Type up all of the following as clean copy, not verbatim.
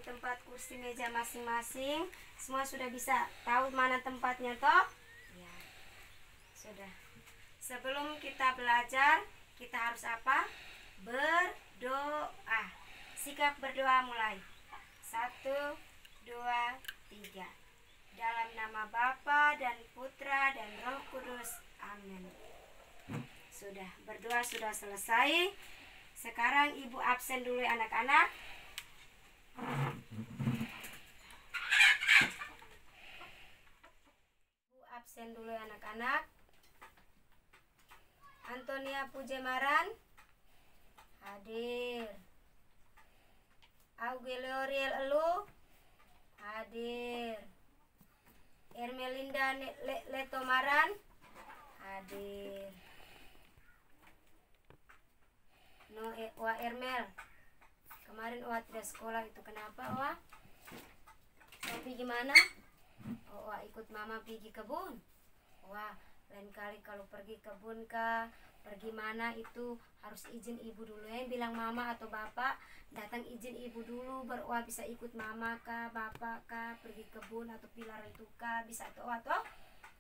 tempat kursi meja masing-masing. Semua sudah bisa tahu mana tempatnya toh? Ya, sudah. Sebelum kita belajar, kita harus apa? Berdoa. Sikap berdoa mulai. 1, 2, 3. Dalam nama Bapa dan Putra dan Roh Kudus. Amin. Sudah, berdoa sudah selesai. Sekarang ibu absen dulu ya anak-anak. Ibu absen dulu ya anak-anak. Antonia Pujemaran hadir. Augelioriel Elu hadir. Ermelinda Letomaran hadir. Wah Ermel, kemarin Wah tidak sekolah itu kenapa Wah? Mau pergi mana? Wah ikut mama pergi kebun. Wah lain kali kalau pergi kebun kah, pergi mana itu harus izin ibu dulu ya. Bilang mama atau bapak, datang izin ibu dulu baru Wah bisa ikut mama kah, bapak kah, pergi kebun atau pilar itu kah, bisa tuh Wah toh?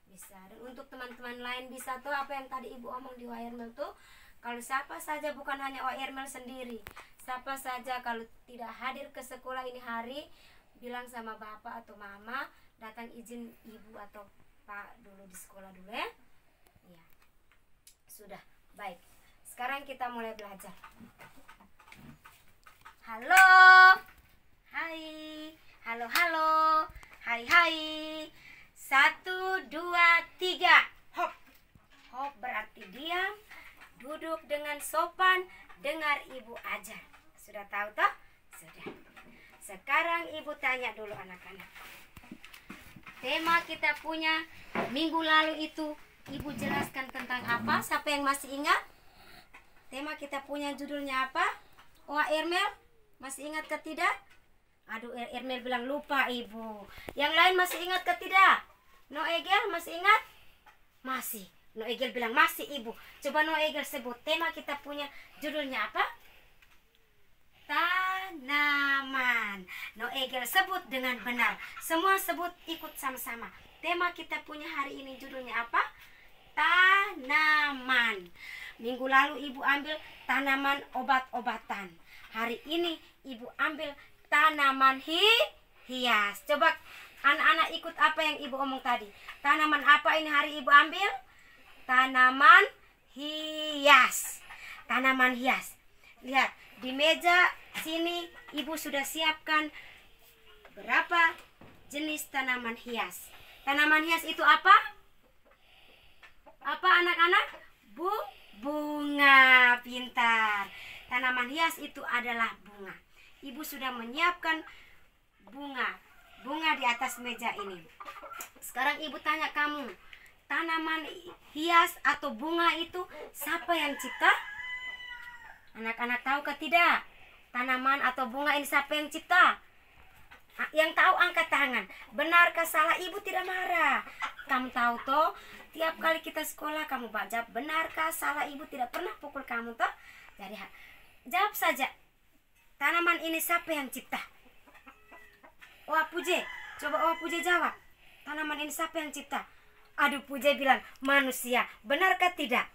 Bisa. Dan untuk teman-teman lain bisa tuh apa yang tadi ibu omong di Wah Ermel tuh. Kalau siapa saja, bukan hanya Wak Ermel sendiri, siapa saja kalau tidak hadir ke sekolah ini hari, bilang sama bapak atau mama, datang izin ibu atau pak dulu di sekolah dulu ya. Ya. Sudah, baik. Sekarang kita mulai belajar. Halo. Hai. Halo, halo. Hai, hai. 1, 2, 3. Hop. Hop berarti diam. Duduk dengan sopan, dengar ibu ajar. Sudah tahu toh? Sudah. Sekarang ibu tanya dulu anak-anak. Tema kita punya minggu lalu itu ibu jelaskan tentang apa? Siapa yang masih ingat? Tema kita punya judulnya apa? Wah Ermel, masih ingat ke tidak? Aduh Ermel bilang lupa ibu. Yang lain masih ingat ke tidak? No Egel masih ingat? Masih. No Egel bilang masih ibu. Coba No Egel sebut tema kita punya judulnya apa? Tanaman. No Egel sebut dengan benar. Semua sebut ikut sama-sama. Tema kita punya hari ini judulnya apa? Tanaman. Minggu lalu ibu ambil tanaman obat-obatan. Hari ini ibu ambil tanaman hias. Coba anak-anak ikut apa yang ibu omong tadi. Tanaman apa ini hari ibu ambil? Tanaman hias. Tanaman hias. Lihat, di meja sini ibu sudah siapkan berapa jenis tanaman hias. Tanaman hias itu apa? Apa anak-anak? Bunga. Pintar. Tanaman hias itu adalah bunga. Ibu sudah menyiapkan bunga. Bunga di atas meja ini. Sekarang ibu tanya kamu, tanaman hias atau bunga itu siapa yang cipta? Anak-anak tahu ke tidak? Tanaman atau bunga ini siapa yang cipta? Yang tahu angkat tangan. Benarkah salah? Ibu tidak marah. Kamu tahu toh, tiap kali kita sekolah kamu baca benarkah salah, ibu tidak pernah pukul kamu toh. Jadi jawab saja. Tanaman ini siapa yang cipta? Wah Puje, coba Wah Puje jawab. Tanaman ini siapa yang cipta? Aduh Puje bilang manusia. Benarkah tidak?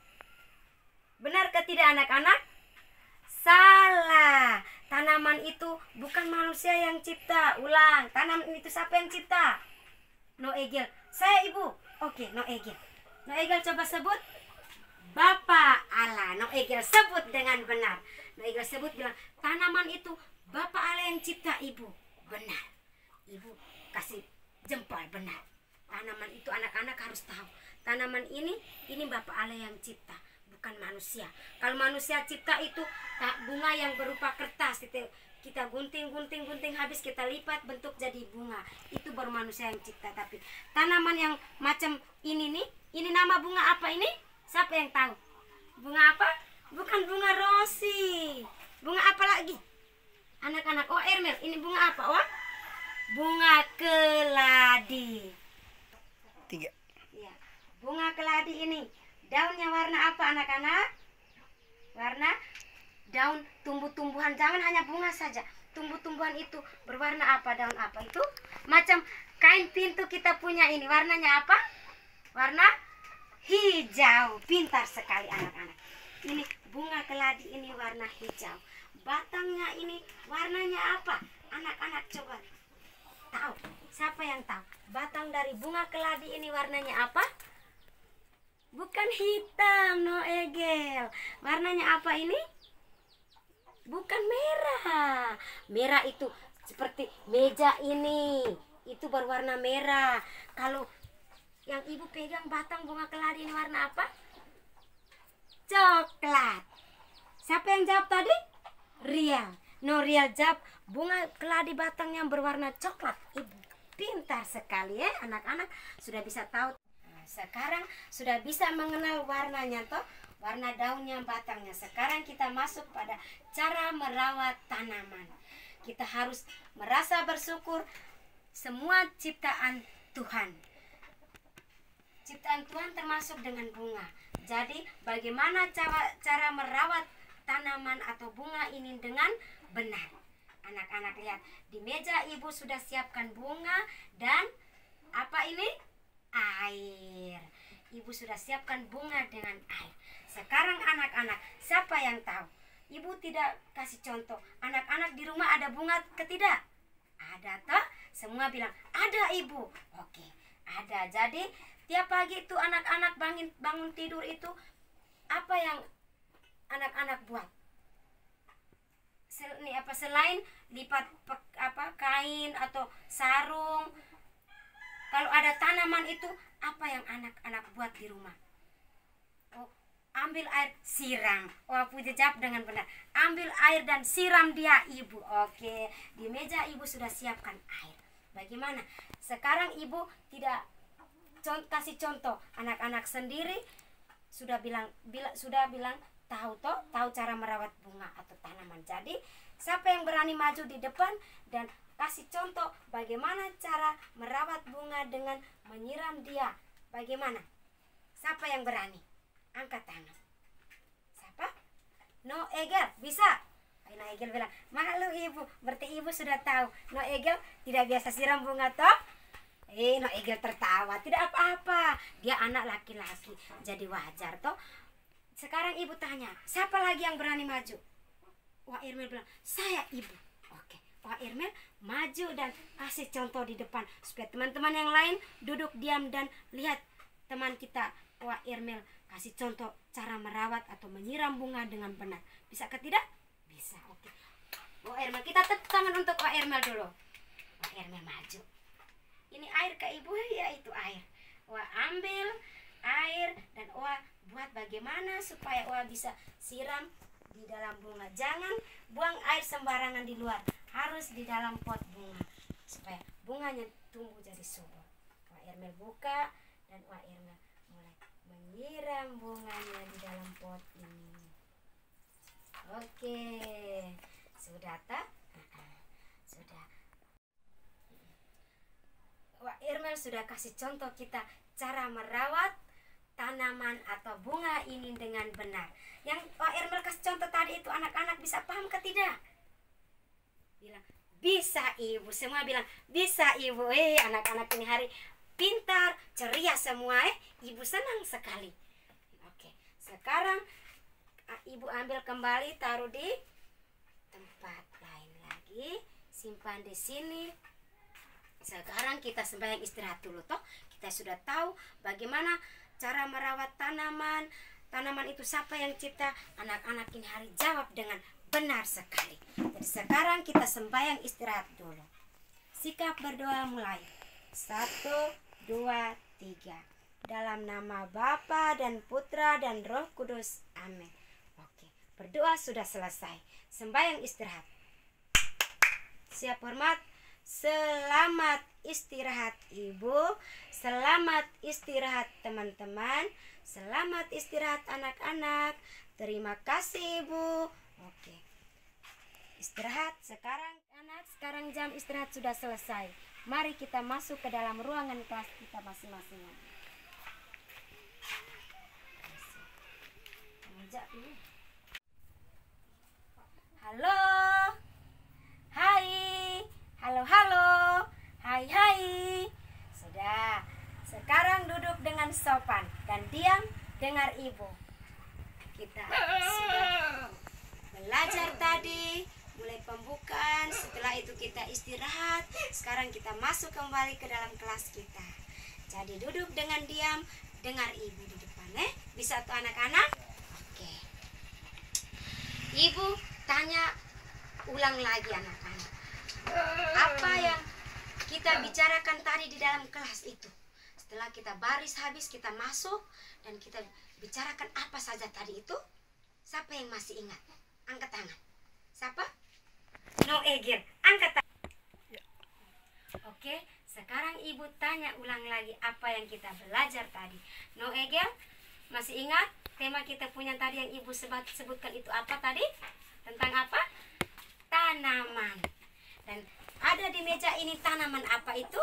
Benarkah tidak anak-anak? Salah. Tanaman itu bukan manusia yang cipta. Ulang. Tanaman itu siapa yang cipta? No Egel. Saya ibu. Oke, No Egel. No Egel coba sebut. Bapak Allah. No Egel sebut dengan benar. No Egel sebut bilang tanaman itu Bapak Allah yang cipta ibu. Benar. Ibu kasih jempol benar. Tanaman itu anak-anak harus tahu. Tanaman ini Bapak Allah yang cipta, bukan manusia. Kalau manusia cipta itu bunga yang berupa kertas. Kita gunting habis kita lipat bentuk jadi bunga. Itu baru manusia yang cipta. Tapi tanaman yang macam ini nih, ini nama bunga apa ini? Siapa yang tahu? Bunga apa? Bukan bunga rosi. Bunga apa lagi? Anak-anak, oh Ermel, ini bunga apa? Oh, bunga keladi. 3. Ya, bunga keladi ini daunnya warna apa anak-anak? Warna daun tumbuh-tumbuhan, jangan hanya bunga saja. tumbuh-tumbuhan itu berwarna apa, daun apa itu? Macam kain pintu kita punya ini, warnanya apa? Warna hijau. Pintar sekali anak-anak. Ini bunga keladi ini warna hijau. Batangnya ini warnanya apa? Anak-anak coba tahu. Siapa yang tahu? Batang dari bunga keladi ini warnanya apa? Bukan hitam, no Egel. Warnanya apa ini? Bukan merah. Merah itu seperti meja ini. Itu berwarna merah. Kalau yang ibu pegang batang bunga keladi ini warna apa? Coklat. Siapa yang jawab tadi? Rial. No, Rial jawab bunga keladi batang yang berwarna coklat. Ibu pintar sekali ya, anak-anak sudah bisa tahu. Nah, sekarang sudah bisa mengenal warnanya toh, warna daunnya, batangnya. Sekarang kita masuk pada cara merawat tanaman. Kita harus merasa bersyukur semua ciptaan Tuhan. Ciptaan Tuhan termasuk dengan bunga. Jadi bagaimana cara merawat tanaman atau bunga ini dengan benar? Anak-anak lihat, di meja ibu sudah siapkan bunga dan apa ini? Air. Ibu sudah siapkan bunga dengan air. Sekarang anak-anak, siapa yang tahu? Ibu tidak kasih contoh. Anak-anak di rumah ada bunga ketidak? Ada toh? Semua bilang, ada ibu. Oke, ada. Jadi tiap pagi itu anak-anak bangun tidur itu apa yang anak-anak buat? Selain lipat kain atau sarung, kalau ada tanaman itu apa yang anak-anak buat di rumah? Oh, ambil air, siram. Oh, puji jawab dengan benar. Ambil air dan siram dia ibu. Oke, di meja ibu sudah siapkan air. Bagaimana? Sekarang ibu tidak kasih contoh, anak-anak sendiri sudah bilang tahu cara merawat bunga atau tanaman. Jadi siapa yang berani maju di depan dan kasih contoh bagaimana cara merawat bunga dengan menyiram dia? Bagaimana? Siapa yang berani? Angkat tangan. Siapa? No Egel, bisa? No Egel bilang, malu ibu. Berarti ibu sudah tahu. No Egel tidak biasa siram bunga toh? No Egel tertawa. Tidak apa-apa. Dia anak laki-laki, jadi wajar toh. Sekarang ibu tanya, siapa lagi yang berani maju? Wah Irmel bilang, saya ibu. Oke, Wah Irmel maju dan kasih contoh di depan supaya teman-teman yang lain duduk diam dan lihat teman kita. Wah Irmel kasih contoh cara merawat atau menyiram bunga dengan benar. Bisa ke tidak? Bisa. Oke. Wah Irmel, kita tepuk tangan untuk Wah Irmel dulu. Wah Irmel maju. Ini air ke ibu, ya itu air. Wah ambil air dan Wah buat bagaimana supaya Wah bisa siram di dalam bunga. Jangan buang air sembarangan di luar, harus di dalam pot bunga supaya bunganya tumbuh jadi subur. Wah Irmel buka dan Wah Irmel mulai menyiram bunganya di dalam pot ini. Oke, sudah tak? Sudah. Wah Irmel sudah kasih contoh kita cara merawat tanaman atau bunga ini dengan benar. Yang Wah Irmel kasih contoh tadi itu anak-anak bisa paham ke tidak? Bilang bisa ibu. Semua bilang bisa ibu. Anak-anak ini hari pintar, ceria semua. Ibu senang sekali. Oke, sekarang ibu ambil kembali, taruh di tempat lain lagi, simpan di sini. Sekarang kita sembahyang istirahat dulu toh. Kita sudah tahu bagaimana cara merawat tanaman. Tanaman itu siapa yang cipta? Anak-anak ini hari jawab dengan benar sekali. Jadi sekarang kita sembahyang istirahat dulu. Sikap berdoa mulai. 1, 2, 3. Dalam nama Bapa dan Putra dan Roh Kudus. Amin. Oke, berdoa sudah selesai. Sembahyang istirahat. Siap hormat. Selamat istirahat ibu. Selamat istirahat teman-teman. Selamat istirahat anak-anak. Terima kasih ibu. Oke, istirahat sekarang anak. Sekarang jam istirahat sudah selesai. Mari kita masuk ke dalam ruangan kelas kita masing-masing. Halo. Halo, halo. Hai, hai. Sudah. Sekarang duduk dengan sopan dan diam dengar ibu. Kita sudah belajar tadi, mulai pembukaan. Setelah itu kita istirahat. Sekarang kita masuk kembali ke dalam kelas kita. Jadi duduk dengan diam, dengar ibu di depan. Bisa tuh anak-anak? Oke. Ibu tanya ulang lagi anak-anak. Apa yang kita bicarakan tadi di dalam kelas itu? Setelah kita baris habis, kita masuk dan kita bicarakan apa saja tadi itu. Siapa yang masih ingat? Angkat tangan. Siapa? No Egil, angkat tangan. Oke, sekarang ibu tanya ulang lagi apa yang kita belajar tadi. No Egil, masih ingat tema kita punya tadi yang ibu sebutkan itu apa tadi? Tentang apa? Tanaman. Dan ada di meja ini tanaman apa itu?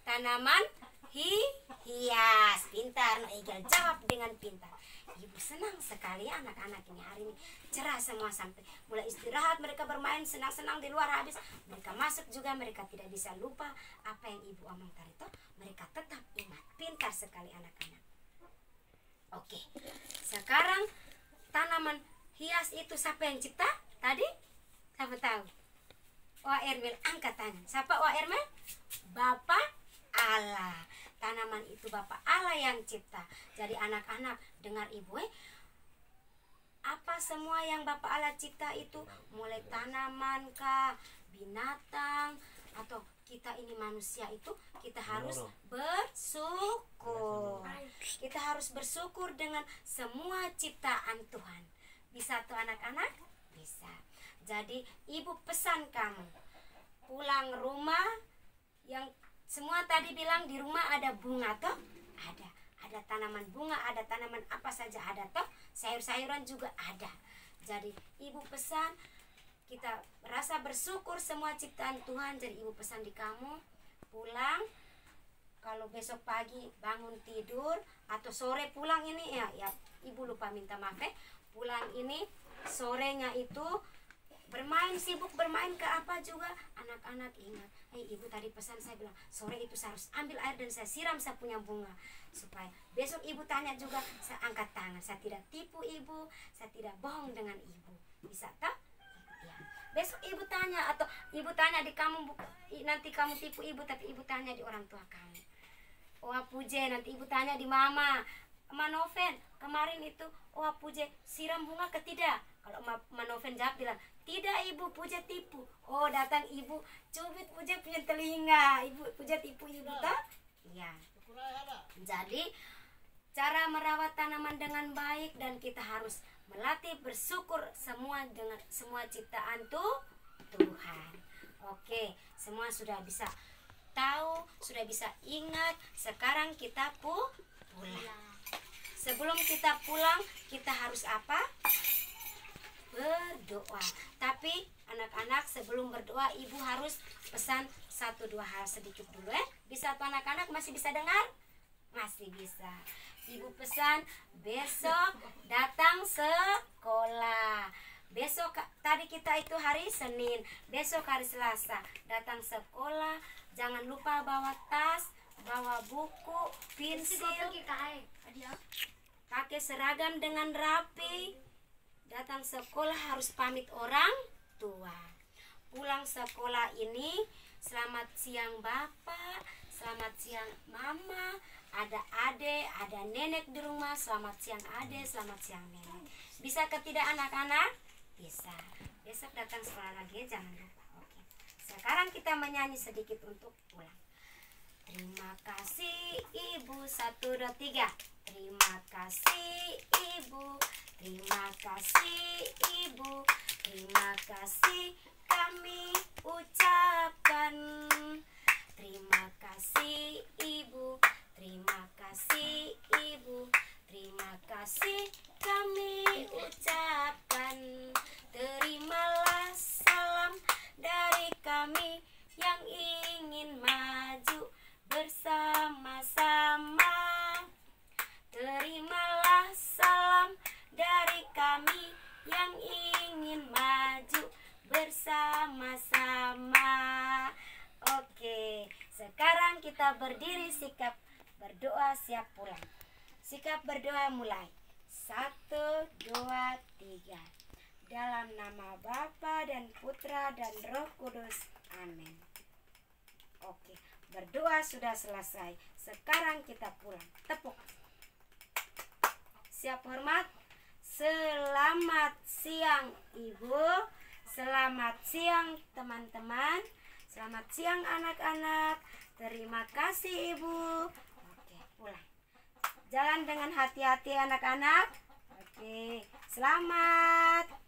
Tanaman hias. Pintar, No Egil jawab dengan pintar. Ibu senang sekali anak-anak ini hari ini cerah semua, sampai mulai istirahat mereka bermain senang-senang di luar, habis mereka masuk juga, mereka tidak bisa lupa apa yang ibu omong tadi itu, mereka tetap ingat. Pintar sekali anak-anak. Oke, sekarang tanaman hias itu siapa yang cipta tadi? Siapa tahu? Wah Ermel, angkat tangan. Siapa Wah Ermel? Bapak Allah. Tanaman itu Bapak Allah yang cipta. Jadi anak-anak dengar ibu, apa semua yang Bapak Allah cipta itu, mulai tanaman kah, binatang, atau kita ini manusia itu, kita harus bersyukur. Kita harus bersyukur dengan semua ciptaan Tuhan. Bisa tuh anak-anak? Bisa. Jadi ibu pesan kamu pulang rumah, yang semua tadi bilang di rumah ada bunga toh? Ada tanaman bunga, ada tanaman apa saja ada toh? Sayur-sayuran juga ada. Jadi ibu pesan kita rasa bersyukur semua ciptaan Tuhan. Jadi ibu pesan di kamu pulang, kalau besok pagi bangun tidur atau sore pulang ini ya ibu lupa minta maaf pulang ini sorenya itu bermain, sibuk bermain ke apa juga, anak-anak ingat, ibu tadi pesan, saya bilang sore itu saya harus ambil air dan saya siram saya punya bunga, supaya besok ibu tanya juga saya angkat tangan, saya tidak tipu ibu, saya tidak bohong dengan ibu. Bisa tak? Ya. Besok ibu tanya, atau ibu tanya di kamu, nanti kamu tipu ibu tapi ibu tanya di orang tua kamu. Wah Puje, nanti ibu tanya di mama Noven, kemarin itu wah Puje siram bunga ke tidak? Kalau Noven jawab bilang tidak ibu, Puje tipu. Oh datang ibu cubit Puje punya telinga, ibu Puje tipu ibu tak? Iya. Jadi cara merawat tanaman dengan baik, dan kita harus melatih bersyukur semua dengan semua ciptaan Tuhan. Oke, semua sudah bisa tahu, sudah bisa ingat. Sekarang kita pulang. Sebelum kita pulang, kita harus apa? Berdoa. Tapi anak-anak sebelum berdoa ibu harus pesan 1-2 hal sedikit dulu Bisa tuh anak-anak, masih bisa dengar? Masih bisa. Ibu pesan besok datang sekolah. Besok tadi kita itu hari Senin, besok hari Selasa datang sekolah. Jangan lupa bawa tas, bawa buku, pensil, pakai seragam dengan rapi. Datang sekolah harus pamit orang tua. Pulang sekolah ini selamat siang Bapak, selamat siang Mama, ada adek, ada nenek di rumah, selamat siang adek, selamat siang nenek. Bisa ke tidak anak-anak? Bisa. Besok datang sekolah lagi jangan lupa. Oke. Sekarang kita menyanyi sedikit untuk pulang. Terima kasih Ibu, 1, 2, 3. Terima kasih Ibu, terima kasih Ibu, terima kasih kami ucapkan. Terima kasih Ibu, terima kasih Ibu, terima kasih kami ucapkan. Terimalah salam dari kami yang ingin maju bersama-sama. Terimalah salam dari kami yang ingin maju bersama-sama. kita berdiri, sikap berdoa, siap pulang. Sikap berdoa mulai. 1, 2, 3. Dalam nama Bapa dan Putra dan Roh Kudus. Amin. Oke, berdoa sudah selesai. Sekarang kita pulang. Tepuk. Siap hormat. Selamat siang Ibu. Selamat siang teman-teman. Selamat siang anak-anak. Terima kasih Ibu. Oke, pulang. Jalan dengan hati-hati anak-anak. Oke, selamat.